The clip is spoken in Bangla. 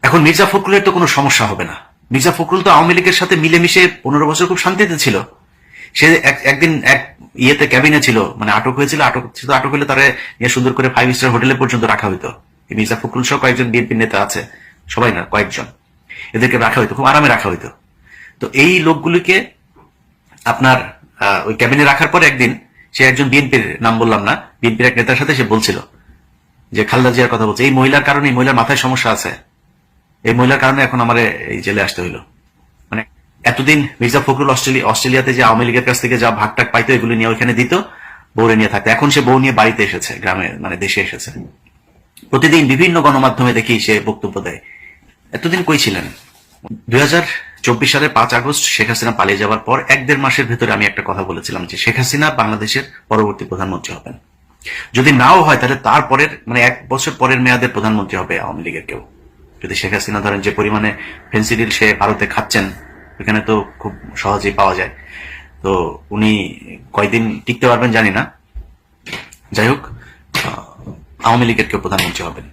এখন মির্জা ফখরুলের তো কোনো সমস্যা হবে না। মির্জা ফখরুল তো আওয়ামী লীগের সাথে মিলেমিশে 15 বছর খুব শান্তিতে ছিল। সে একদিন এক ইয়েতে ক্যাবিনে ছিল, মানে আটক হয়েছিল, আটক হলে তারা সুন্দর করে 5 স্টার হোটেলে পর্যন্ত রাখা হইতো। মির্জা ফখরুল সহ কয়েকজন বিএনপি নেতা আছে, সবাই না কয়েকজন, এদেরকে রাখা হইতো, খুব আরামে রাখা হইতো। তো এই লোকগুলিকে আপনার ওই ক্যাবিনে রাখার পর একদিন সে একজন বিএনপির, নাম বললাম না, বিএনপির এক নেতার সাথে সে বলছিল যে খালেদা জিয়ার কথা বলছে, এই মহিলার কারণে, এই মহিলার মাথায় সমস্যা আছে, এই মহিলার কারণে এখন আমার এই জেলে আসতে হইলো। মানে এতদিন মির্জা ফখরুল অস্ট্রেলিয়াতে যে আওয়ামী লীগের কাছ থেকে যা ভাগটাক পাইতো এগুলো নিয়ে ওইখানে দিত, বউরে নিয়ে থাকতো। এখন সে বউ নিয়ে বাড়িতে এসেছে, গ্রামে মানে দেশে এসেছে। প্রতিদিন বিভিন্ন গণমাধ্যমে দেখি সে বক্তব্য দেয়। এতদিন কই ছিলেন? 2024 সালের 5 আগস্ট শেখ হাসিনা পালিয়ে যাওয়ার পর 1-1.5 মাসের ভেতরে আমি একটা কথা বলেছিলাম যে শেখ হাসিনা বাংলাদেশের পরবর্তী প্রধানমন্ত্রী হবেন। যদি নাও হয় তাহলে তারপরের মানে 1 বছর পরের মেয়াদের প্রধানমন্ত্রী হবে আওয়ামী লীগের কেউ। যদি শেখ হাসিনা ধরেন যে পরিমাণে ফেন্সিডিল সে ভারতে খাচ্ছেন, এখানে তো খুব সহজেই পাওয়া যায়, তো উনি কয়দিন টিকতে পারবেন জানি না। যাই হোক, আওয়ামী লীগের কেউ প্রধানমন্ত্রী হবেন।